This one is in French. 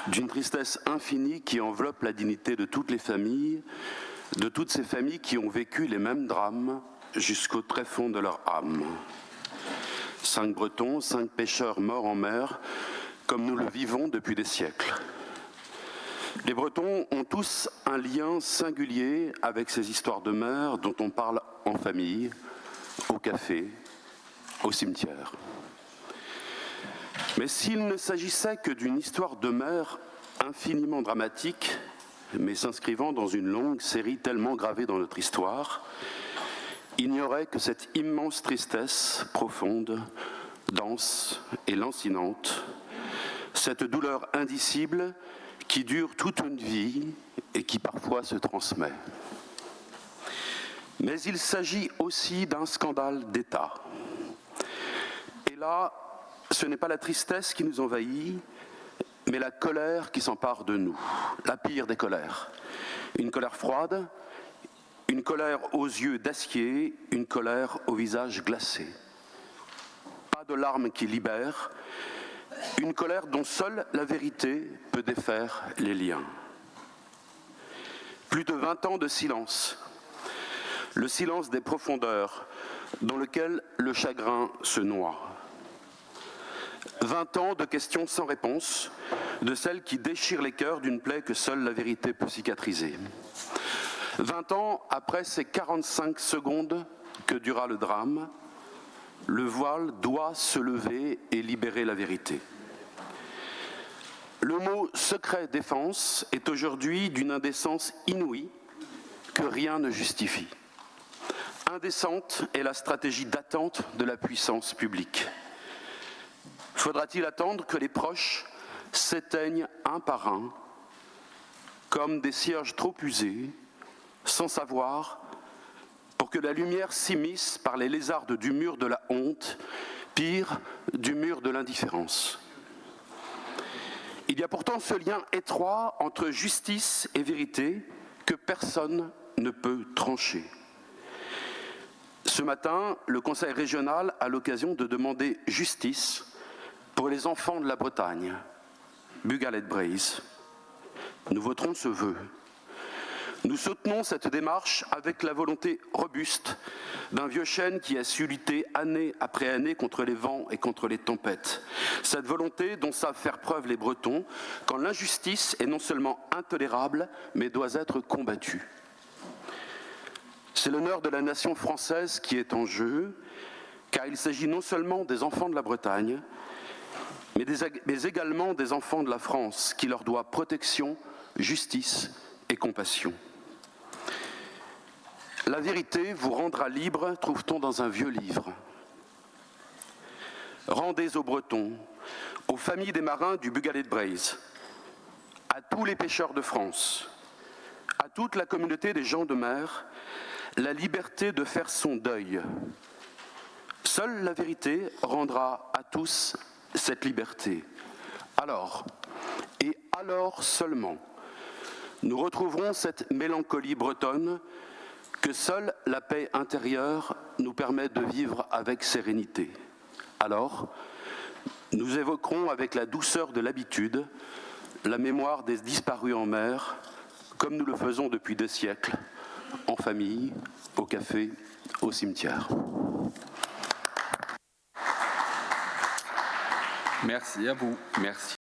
d'une tristesse infinie qui enveloppe la dignité de toutes les familles, de toutes ces familles qui ont vécu les mêmes drames jusqu'au tréfonds de leur âme. 5 Bretons, 5 pêcheurs morts en mer, comme nous le vivons depuis des siècles. Les Bretons ont tous un lien singulier avec ces histoires de mer dont on parle en famille, au café, au cimetière. Mais s'il ne s'agissait que d'une histoire de mer infiniment dramatique, mais s'inscrivant dans une longue série tellement gravée dans notre histoire, il n'y aurait que cette immense tristesse profonde, dense et lancinante, cette douleur indicible qui dure toute une vie et qui parfois se transmet. Mais il s'agit aussi d'un scandale d'État. Et là, ce n'est pas la tristesse qui nous envahit, mais la colère qui s'empare de nous, la pire des colères. Une colère froide, une colère aux yeux d'acier, une colère au visage glacé. Pas de larmes qui libèrent, une colère dont seule la vérité peut défaire les liens. Plus de 20 ans de silence, le silence des profondeurs dans lequel le chagrin se noie. 20 ans de questions sans réponse, de celles qui déchirent les cœurs d'une plaie que seule la vérité peut cicatriser. 20 ans après ces 45 secondes que dura le drame, le voile doit se lever et libérer la vérité. Le mot « secret défense » est aujourd'hui d'une indécence inouïe que rien ne justifie. Indécente est la stratégie d'attente de la puissance publique. Faudra-t-il attendre que les proches s'éteignent un par un, comme des cierges trop usés, sans savoir, pour que la lumière s'immisce par les lézardes du mur de la honte, pire, du mur de l'indifférence. Il y a pourtant ce lien étroit entre justice et vérité que personne ne peut trancher. Ce matin, le Conseil régional a l'occasion de demander justice pour les enfants de la Bretagne, Bugaled-Braise. Nous voterons ce vœu. Nous soutenons cette démarche avec la volonté robuste d'un vieux chêne qui a su lutter année après année contre les vents et contre les tempêtes. Cette volonté dont savent faire preuve les Bretons quand l'injustice est non seulement intolérable, mais doit être combattue. C'est l'honneur de la nation française qui est en jeu, car il s'agit non seulement des enfants de la Bretagne, mais également des enfants de la France, qui leur doit protection, justice et compassion. La vérité vous rendra libre, trouve-t-on dans un vieux livre. Rendez aux Bretons, aux familles des marins du Bugaled-Braise, à tous les pêcheurs de France, à toute la communauté des gens de mer, la liberté de faire son deuil. Seule la vérité rendra à tous cette liberté. Alors, et alors seulement, nous retrouverons cette mélancolie bretonne que seule la paix intérieure nous permet de vivre avec sérénité. Alors, nous évoquerons avec la douceur de l'habitude la mémoire des disparus en mer, comme nous le faisons depuis des siècles, en famille, au café, au cimetière. Merci à vous. Merci.